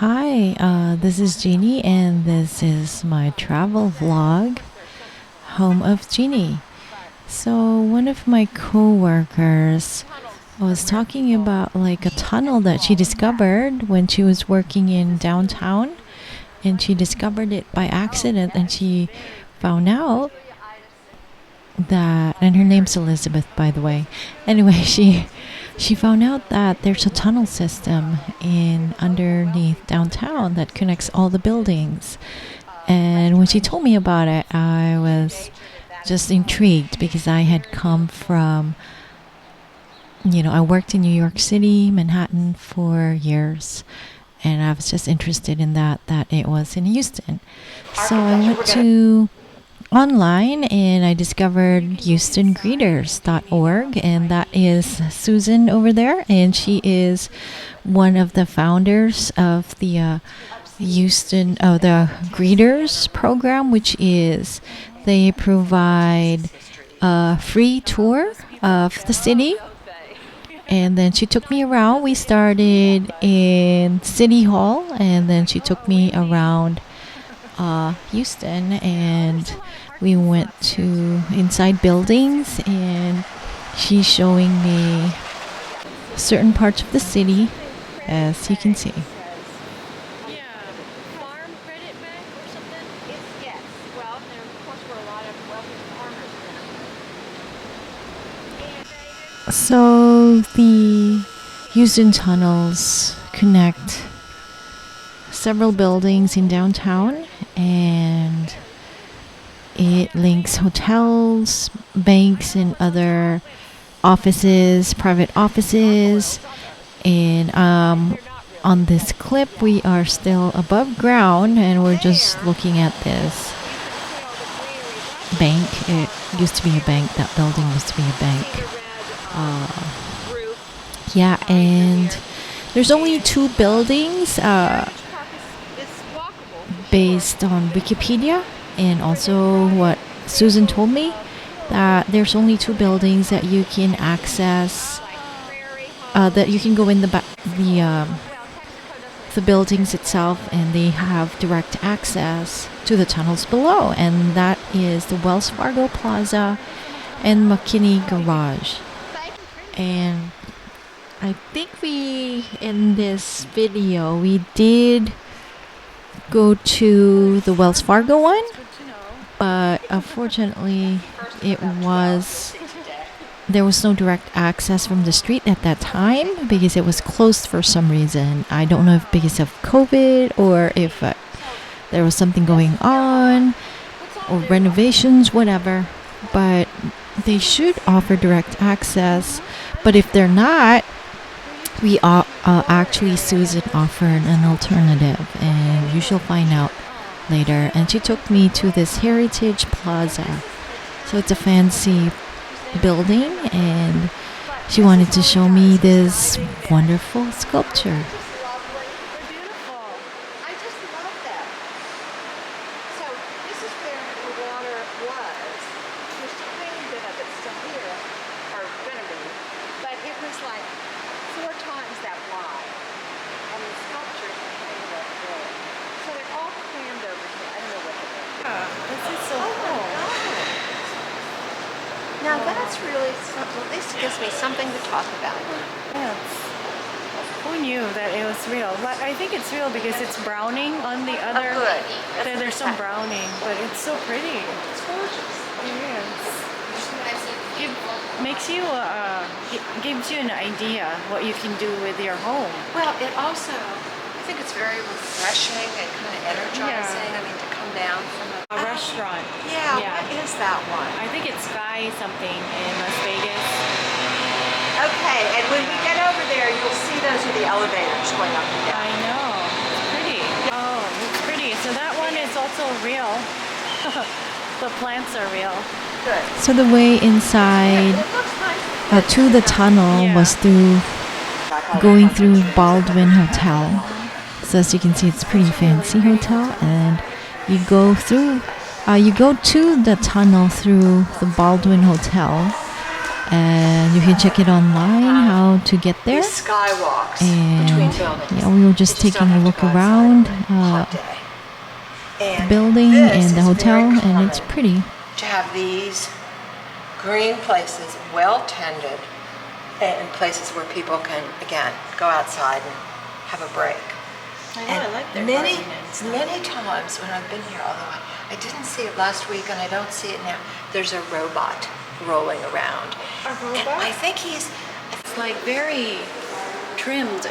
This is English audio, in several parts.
Hi, this is Jeannie, and this is my travel vlog, Home of Jeannie. So, one of my coworkers was talking about like a tunnel that she discovered when she was working in downtown, and she discovered it by accident, and she found out that, and her name's Elizabeth, by the way. Anyway, she found out that there's a tunnel system in underneath downtown that connects all the buildings. And when she told me about it, I was just intrigued because I had come from, I worked in New York City, Manhattan for years. And I was just interested in that it was in Houston. So I went to online and I discovered HoustonGreeters.org, and that is Susan over there, and she is one of the founders of the the Greeters program, which is they provide a free tour of the city. And then she took me around. We started in City Hall, and then she took me around Houston, and we went to inside buildings, and she's showing me certain parts of the city, as you can see. So the Houston tunnels connect several buildings in downtown, and it links hotels, banks, and other offices, private offices. And on this clip, we are still above ground, and we're just looking at this bank. It used to be a bank. That building used to be a bank. And there's only two buildings based on Wikipedia, and also what Susan told me, that there's only two buildings that you can access, that you can go in the buildings itself, and they have direct access to the tunnels below, and that is the Wells Fargo Plaza and McKinney Garage. And I think in this video, we did go to the Wells Fargo one, but unfortunately there was no direct access from the street at that time because it was closed for some reason. I don't know if because of COVID or if there was something going on or renovations, whatever, but they should offer direct access. But if they're not, we actually, Susan offered an alternative, and you shall find out later. And she took me to this Heritage Plaza. So it's a fancy building, and she wanted to show me this wonderful sculpture. Now that's really something, at least it gives me something to talk about. Yes. Who knew that it was real? But I think it's real because it's browning on the other. Oh, good. There's some browning, but it's so pretty. It's gorgeous. It is. Gives you an idea what you can do with your home. Well, it also, I think it's very refreshing and kind of energizing. Yeah. I mean, to come down from A restaurant. Yeah, what is that one? I think it's Sky something in Las Vegas. Okay, and when we get over there, you'll see those are the elevators going up and down. I know. It's pretty. Oh, it's pretty. So that one is also real. The plants are real. Good. So the way inside to the tunnel was through going through Baldwin Hotel. So as you can see, it's a pretty fancy hotel, and you go to the tunnel through the Baldwin Hotel, and you can check it online how to get there. These skywalks between And buildings. yeah, we were just You don't taking a have to look go outside around on a hot day. And building this and the is hotel, very and it's common pretty. to have these green places, well tended, and places where people can, again, go outside and have a break. I like their many, garden and stuff. many times when I've been here, although I didn't see it last week and I don't see it now, there's a robot rolling around. A And robot? I think he's, It's like very trimmed.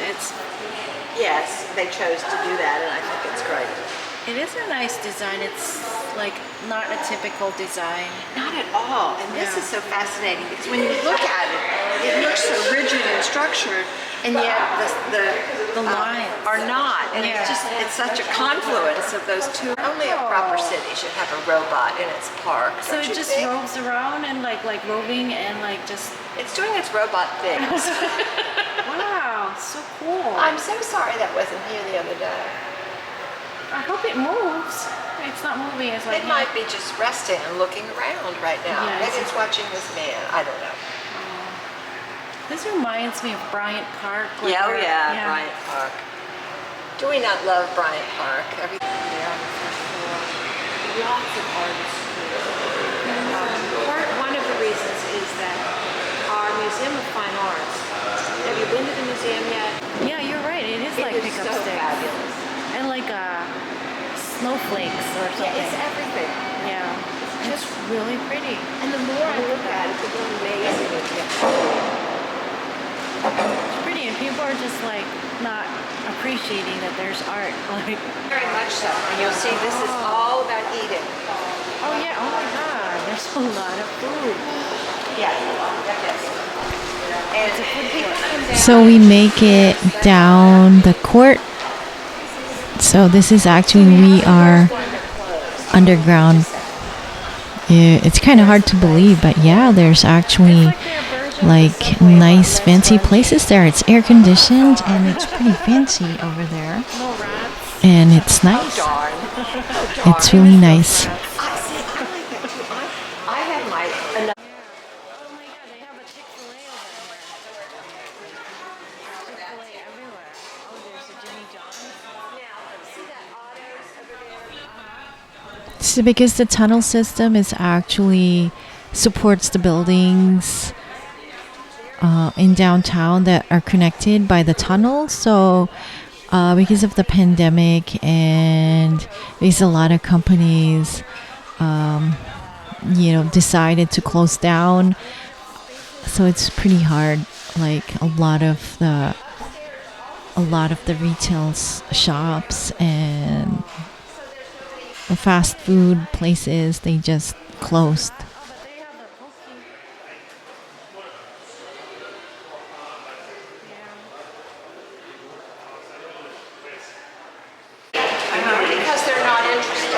yes, they chose to do that and I think it's great. It is a nice design. It's like not a typical design. Not at all, and this Yeah. is so fascinating because when you look at it, it looks so rigid and structured, and yet the lines are not. And Yeah. it's such a confluence of those two. Only a proper city should have a robot in its park. So don't it you just think? roves around and like roving and like just It's doing its robot things. wow, so cool. I'm so sorry that wasn't here the other day. I hope it moves. It's not moving. It's like It might be just resting and looking around right now. Yeah, Maybe it's- it's watching this man. I don't know. This reminds me of Bryant Park. like Yeah, oh where- yeah, Bryant Park. Do we not love Bryant Park? Everything there on the first floor. Lots of artists here. One of the reasons is that our Museum of Fine Arts. Have you been to the museum yet? Yeah, you're right. It is like It is pickup so sticks fabulous. and like snowflakes or Yeah, something. it's everything. Yeah, it's really pretty. And the more I look at it, the more amazing it gets. It's pretty, and people are just like not appreciating that there's art. Like, Very much so. And you'll see this is all about eating. oh yeah, oh my God, there's a lot of food. Yeah. Yes. And people come down. So we make it down the court. So this is actually, we are underground. Yeah, it's kind of hard to believe, but yeah, there's actually like nice fancy places there. It's air conditioned and it's pretty fancy over there. No rats. And it's nice. Darn. It's really nice. I like that too. I have my enough. Oh my God, they have a Chick-fil-A over there. Chick-fil-A everywhere. Oh, there's a Jimmy John's. See that autos over there? So because the tunnel system is actually supports the buildings in downtown that are connected by the tunnel. So because of the pandemic and there's a lot of companies, decided to close down. So it's pretty hard. Like a lot of the retail shops and the fast food places, they just closed. They have a Pokey. Because they're not interested.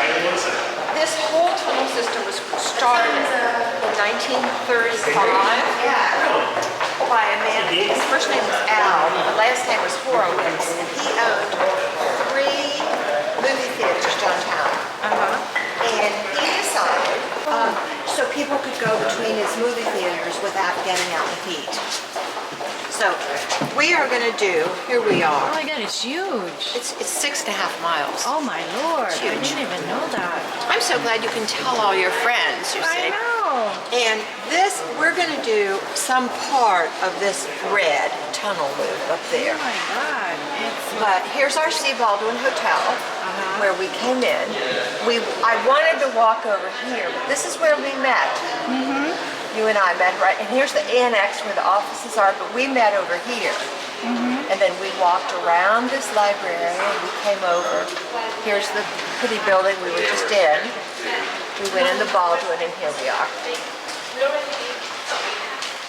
This whole tunnel system was started in 1935 by a man. His first name was Al, the last name was Horowitz, and he owned 3 movie theaters downtown. And he decided so people could go between his movie theaters without getting out in the heat. So we are going to do, here we Oh are. my God, it's huge. It's 6.5 miles. Oh my Lord, I huge. didn't even know that. I'm so glad you can tell all your friends, you see. I know. And this, we're going to do some part of this red tunnel loop up there. Oh my God, it's But here's our C. Baldwin Hotel, where we came in. I wanted to walk over here, but this is where we met. You and I met right, and here's the annex where the offices are, but we met over here. And then we walked around this library and we came over. Here's the pretty building we were just in. We went in the Baldwin and here we are.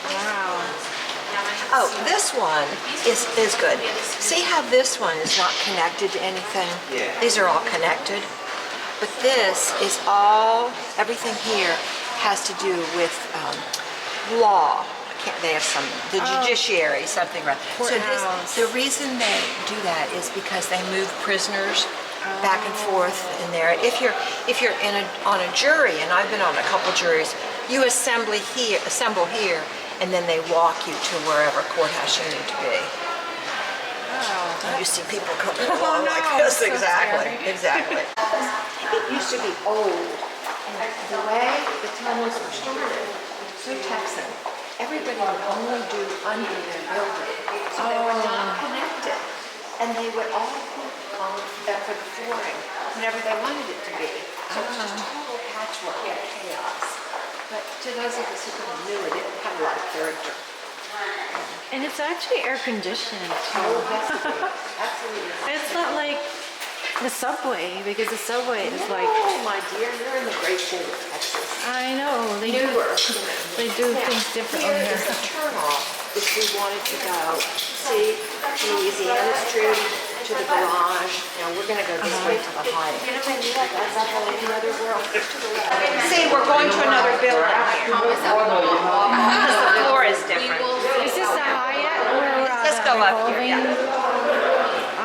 wow. Oh, this one is good. See how this one is not connected to anything? These are all connected. But this is all, everything here has to do with law. They have the judiciary, something right. So Courthouse. the reason they do that is because they move prisoners back and forth in there. If you're on a jury, and I've been on a couple juries, you assemble here, and then they walk you to wherever courthouse you need to be. Oh, You see people coming along like this, that's so exactly, scary. exactly. It used to be old, and the way the tunnels were started, so Texan, everybody would only do under their building, so they were not connected. And they would all put on for the flooring, whatever they wanted it to be. So it was just total patchwork and chaos. But to those of us who kind of knew it, it had a lot of character. and it's actually air conditioned too. Oh, yes, it is. Absolutely. It's not like the subway, because the subway is like, Oh, my dear, you're in the great state of Texas. I know, they do things different on Here here. is the turnoff if we wanted to go. See, Louisiana Street to the garage. Now we're gonna go this way to the Hyatt. That's a whole other world. See, we're going to another building here. Because the floor is different. Is this the Hyatt or Let's the go up here, revolving? yeah.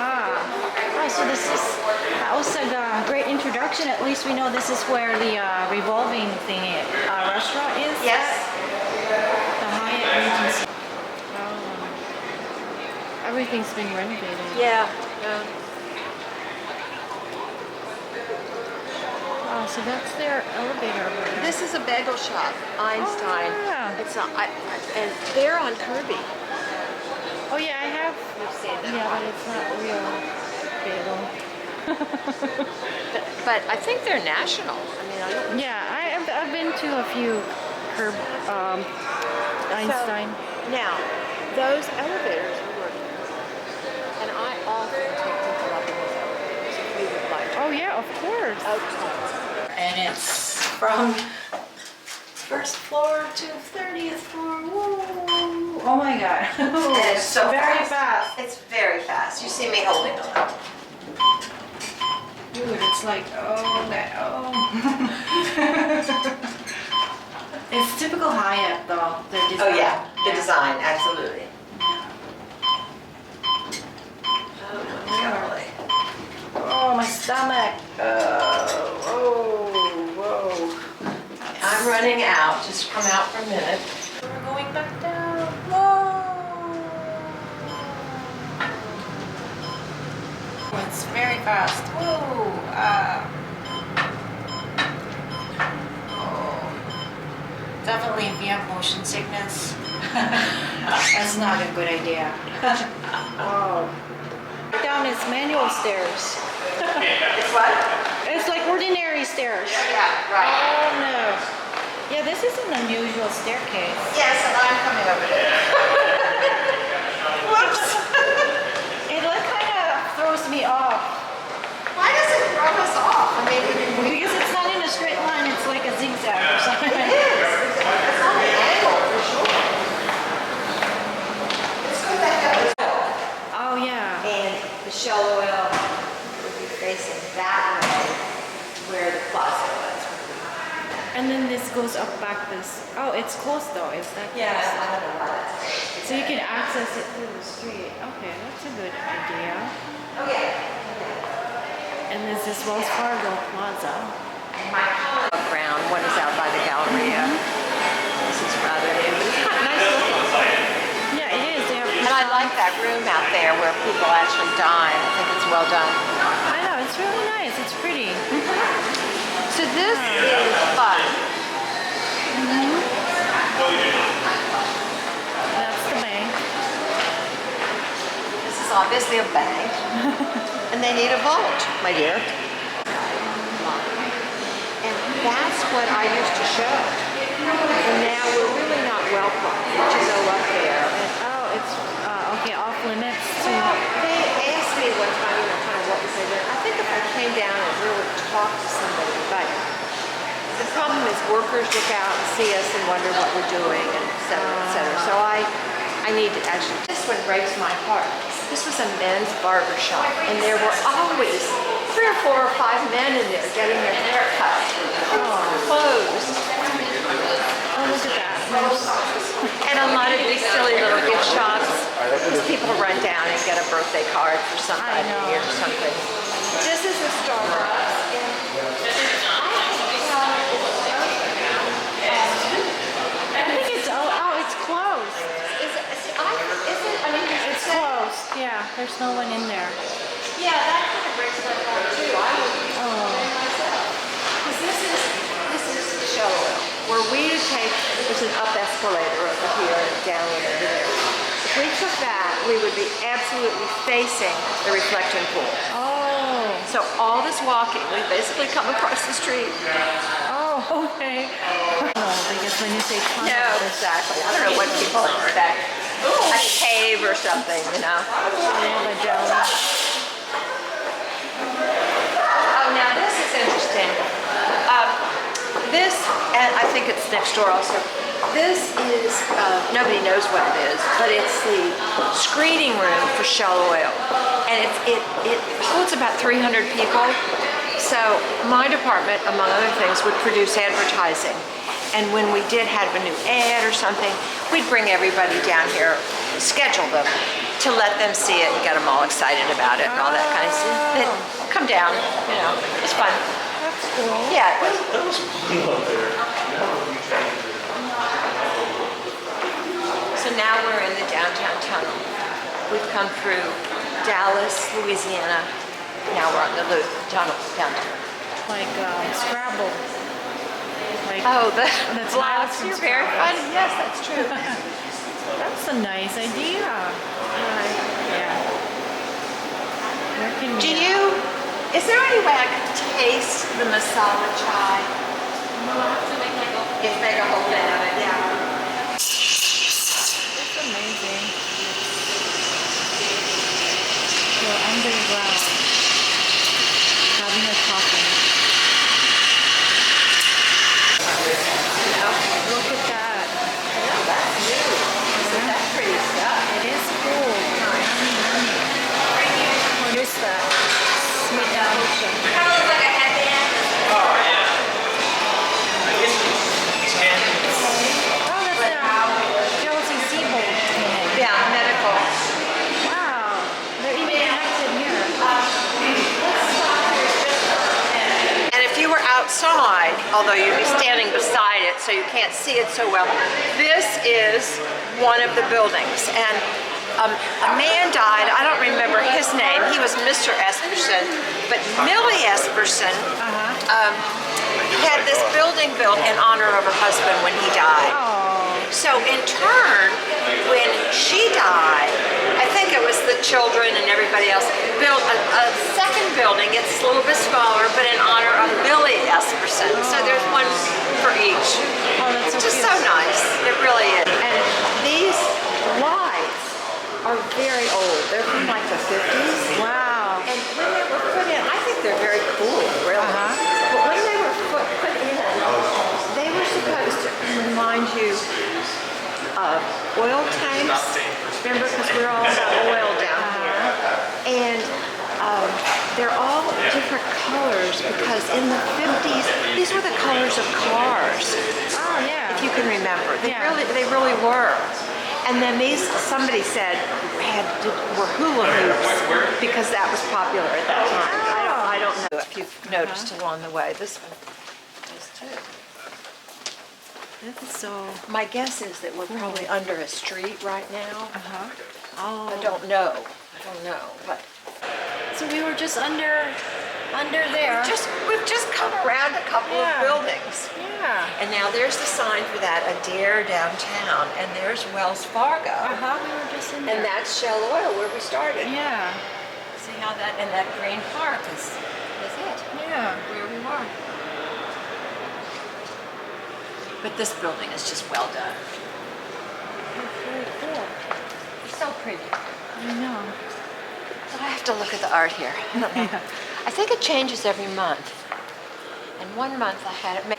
Oh, so that was a great introduction. At least we know this is where the revolving thing restaurant is. Yes. The Hyatt Regency. Oh. Everything's been renovated. Yeah. Oh, so that's their elevator over there. This is a bagel shop, Einstein. Oh, yeah. It's not, and they're on Kirby. Oh yeah, I have. You've seen them. Yeah, but it's not real bagel. But I think they're national. I mean, I don't. Yeah, I've been to a few Herb Einstein. So, now, those elevators are working. And I often take people up in those elevators if we would like to. Oh yeah, of course. Okay. And it's from first floor to 30th floor. Woo. Oh my God. And it's so very fast. fast. It's very fast. You see me holding them. Dude, it's like, oh, that, oh. It's typical Hyatt though, the design. Oh yeah, the design, absolutely. Oh, really? Oh, my stomach. Oh, whoa. I'm running out. Just come out for a minute. We're going back down. Whoa. It's very fast. Whoa. Oh. Definitely if you have motion sickness, that's not a good idea. Wow. Down is manual stairs. It's what? It's like ordinary stairs. Yeah, right. Oh no. Yeah, this is an unusual staircase. Yes, and I'm coming over there. Whoops. It like kind of throws me off Why does it throw us off? I mean, because it's not in a straight line. It's like a zigzag or something. it is. It's on the angle for sure. Let's go back up. Oh yeah. And the Shell Oil would be facing that way where the plaza was. And then this goes up back this. Oh, it's closed though. Is that? Yeah, I don't know why that's. So you can access it through the street. Okay, that's a good idea. Oh yeah. And there's this Wells Fargo Plaza. My ground, one is out by the Galleria. This is rather new, but it's kind of nice looking. Yeah, it is. They have. And I like that room out there where people actually dine. I think it's well done. I know. It's really nice. It's pretty. So this is fun. That's the bank. This is obviously a bank. And they need a vault, my dear. And that's what I used to show. And now we're really not welcome to go up there. And, Oh, it's okay. Off limits to. well, they asked me one time, you know, kind of what was they doing. I think if I came down and really talked to somebody, but the problem is workers look out and see us and wonder what we're doing, and et cetera, et cetera. So I need to actually, this one breaks my heart. This was a men's barber shop, and there were always 3 or 4 or 5 men in there getting their hair cut. Closed. Oh, look at that. And a lot of these silly little gift shops, because people run down and get a birthday card for somebody I know. or something. This is a Starbucks. I think it's it's closed. There's no one in there. Yeah, that kind of breaks my heart too. I would Oh. myself. Because this is Shell Oil, where we take, there's an up escalator over here and down one over there. If we took that, we would be absolutely facing the reflection pool. Oh. So all this walking, we basically come across the street. Oh, okay. Oh, because when you say tunnel, No, exactly. I don't know what people expect. A cave or something, you know. they have a jelly. Oh, now this is interesting. This, and I think it's next door also. This is, nobody knows what it is, but it's the screening room for Shell Oil. And it holds about 300 people. So my department, among other things, would produce advertising. And when we did have a new ad or something, we'd bring everybody down here, schedule them to let them see it and get them all excited about it and all that kind of stuff. They'd come down, you know, it's fun. That's cool. Yeah, it was. That was fun up there. So now we're in the downtown tunnel. We've come through Dallas, Louisiana. Now we're on the tunnel downtown. Like Scrabble. Like, Oh, the That's blocks. Miles from You're very Scrabble. funny. Yes, that's true. that's a nice idea. Yeah. Where can Do we- you, is there any way I could taste the masala chai? Yes, make a whole thing of it, yeah. That's amazing. You're underground. Having a coffee. Look at that. That's new. That's pretty stuff. It is cool. What is that? Sweet ocean. Kind of looks like a headband. Oh, that's Chelsea Seabold. Yeah, medical. Wow. They're even connected here. And if you were outside, although you'd be standing beside it, so you can't see it so well, this is one of the buildings. And a man died, I don't remember his name, he was Mr. Esperson, but Millie Esperson had this building built in honor of her husband when he died. Oh. So in turn, when she died, I think it was the children and everybody else built a second building. It's a little bit smaller, but in honor of Millie Esperson. So there's one for each. Oh, that's so It's just cute. so nice. It really is. And these lights are very old. They're from like the 50s. Wow. And when they were put in, I think they're very cool, really. But when they were put in, they were supposed to remind you of oil tanks. Remember, because we're all about oil down here. And they're all different colors because in the 50s, these were the colors of cars. Oh, yeah. If you can remember, Yeah. they really were. And then somebody said were hula hoops because that was popular at that time. I don't know if you've noticed along the way. This one is too. This is so. My guess is that we're probably under a street right now. Oh. I don't know, but So we were just under there. we've just come around a couple Yeah. of buildings. Yeah. And now there's the sign for that, Adair downtown, and there's Wells Fargo. We were just in there. And that's Shell Oil where we started. Yeah. See how that, and that green park is it, Yeah. where we were. But this building is just well done. That's really cool. It's so pretty. I know. But I have to look at the art here. I don't know. I think it changes every month. And one month I had it made.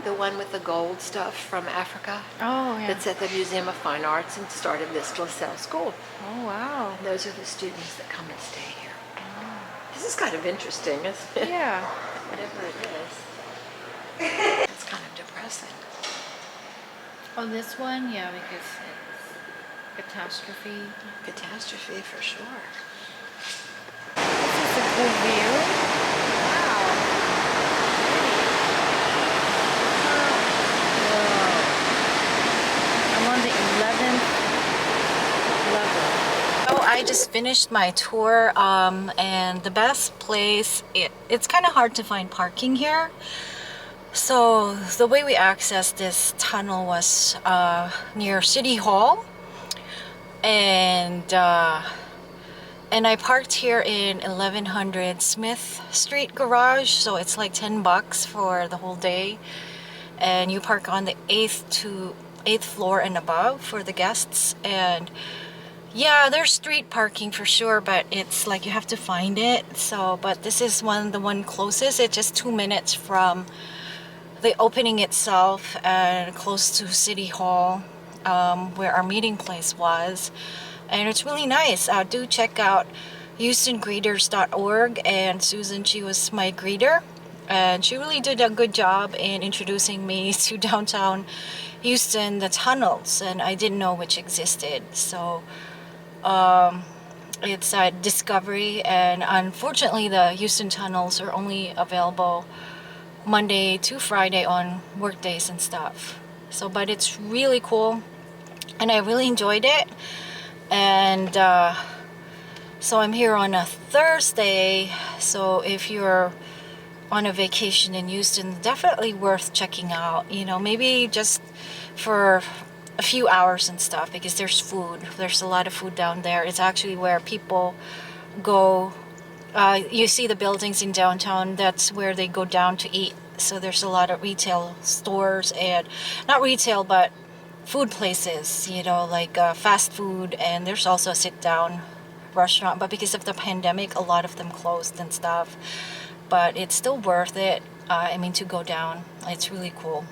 The one with the gold stuff from Africa. Oh, yeah. That's at the Museum of Fine Arts and started this LaSalle School. Oh, wow. And those are the students that come and stay here. This is kind of interesting, isn't it? Yeah. Whatever it is. It's kind of depressing. Oh, this one? Yeah, because it's catastrophe. Catastrophe for sure. This is a cool view. Wow. Whoa. I just finished my tour, and the best place, it's kind of hard to find parking here. So the way we accessed this tunnel was near City Hall, and I parked here in 1100 Smith Street Garage, so it's like $10 for the whole day, and you park on the 8th floor and above for the guests. And yeah, there's street parking for sure, but it's like you have to find it. So, but this is the one closest. It's just 2 minutes from the opening itself and close to City Hall, where our meeting place was. And it's really nice. Do check out HoustonGreeters.org, and Susan, she was my greeter, and she really did a good job in introducing me to downtown Houston, the tunnels, and I didn't know which existed. So it's a discovery, and unfortunately the Houston tunnels are only available Monday to Friday on work days and stuff. So, but it's really cool, and I really enjoyed it. And so I'm here on a Thursday, so if you're on a vacation in Houston, definitely worth checking out, you know, maybe just for a few hours and stuff, because there's food. There's a lot of food down there. It's actually where people go. You see the buildings in downtown, that's where they go down to eat. So there's a lot of retail stores, and not retail, but food places, you know, like fast food, and there's also a sit-down restaurant, but because of the pandemic, a lot of them closed and stuff. But it's still worth it, I mean, to go down. It's really cool.